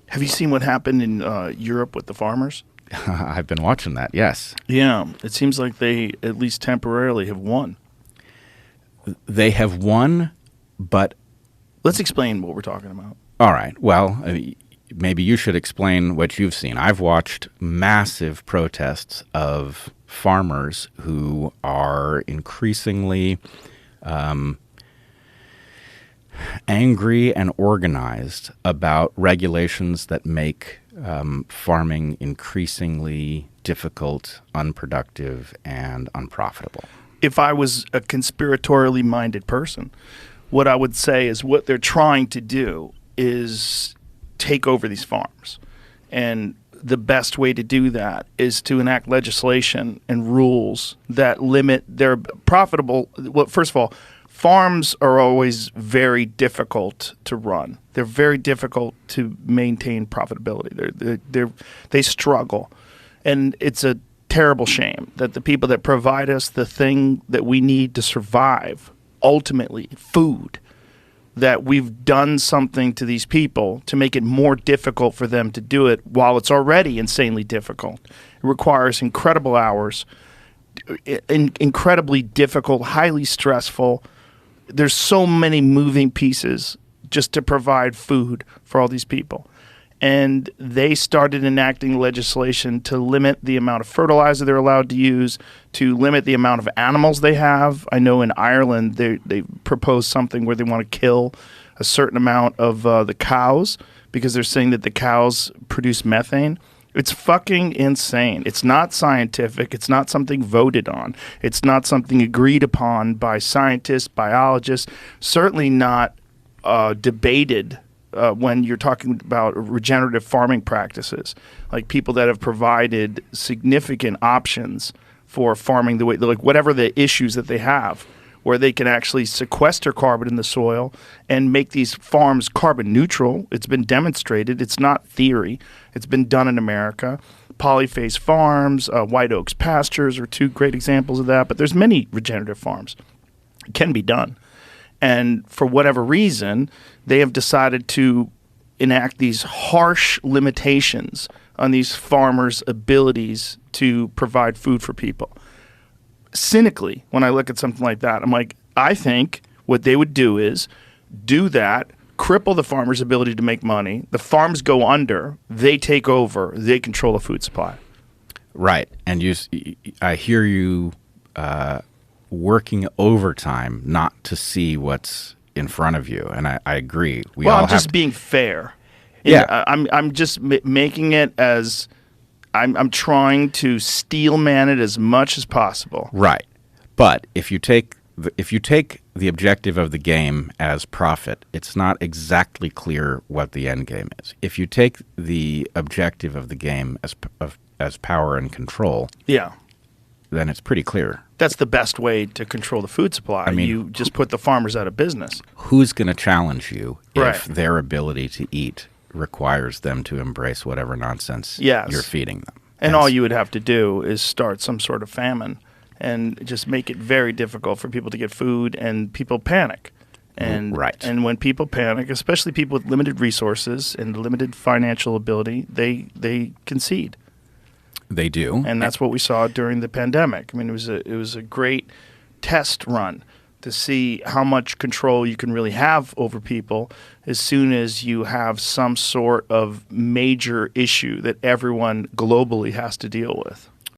Have you seen what happened in Europe with the farmers? I've been watching that, yes. Yeah, it seems like they, at least temporarily, have won. They have won, but... Let's explain what we're talking about. All right. Well, maybe you should explain what you've seen. I've watched massive protests of farmers who are increasingly angry and organized about regulations that make farming increasingly difficult, unproductive, and unprofitable. If I was a conspiratorially minded person, what I would say is what they're trying to do is take over these farms. And the best way to do that is to enact legislation and rules that limit their profitable. Well, first of all, farms are always very difficult to run. They're very difficult to maintain profitability. They struggle. And it's a terrible shame that the people that provide us the thing that we need to survive, ultimately food, that we've done something to these people to make it more difficult for them to do it while it's already insanely difficult. It requires incredible hours, incredibly difficult, highly stressful. There's so many moving pieces just to provide food for all these people. And they started enacting legislation to limit the amount of fertilizer they're allowed to use, to limit the amount of animals they have. I know in Ireland they proposed something where they want to kill a certain amount of the cows because they're saying that the cows produce methane. It's fucking insane. It's not scientific. It's not something voted on. It's not something agreed upon by scientists, biologists, certainly not debated when you're talking about regenerative farming practices, like people that have provided significant options for farming the way, like whatever the issues that they have, where they can actually sequester carbon in the soil and make these farms carbon neutral. It's been demonstrated. It's not theory. It's been done in America. Polyphase farms, White Oaks pastures are two great examples of that, but there's many regenerative farms. It can be done. And for whatever reason, they have decided to enact these harsh limitations on these farmers' abilities to provide food for people. Cynically, when I look at something like that, I'm like, I think what they would do is do that, cripple the farmers' ability to make money. The farms go under. They take over. They control the food supply. Right. And I hear you working overtime not to see what's in front of you, and I agree. I'm just being fair. Yeah, I'm just making it as I'm trying to steel man it as much as possible. Right, but if you take the objective of the game as profit, it's not exactly clear what the end game is. If you take the objective of the game as power and control, yeah, then it's pretty clear. That's the best way to control the food supply. I mean, you just put the farmers out of business. Who's going to challenge you right. if their ability to eat requires them to embrace whatever nonsense you're feeding them? And all you would have to do is start some sort of famine and just make it very difficult for people to get food, and people panic. And when people panic, especially people with limited resources and limited financial ability, they concede. They do. And that's what we saw during the pandemic. I mean, it was a great test run to see how much control you can really have over people as soon as you have some sort of major issue that everyone globally has to deal with.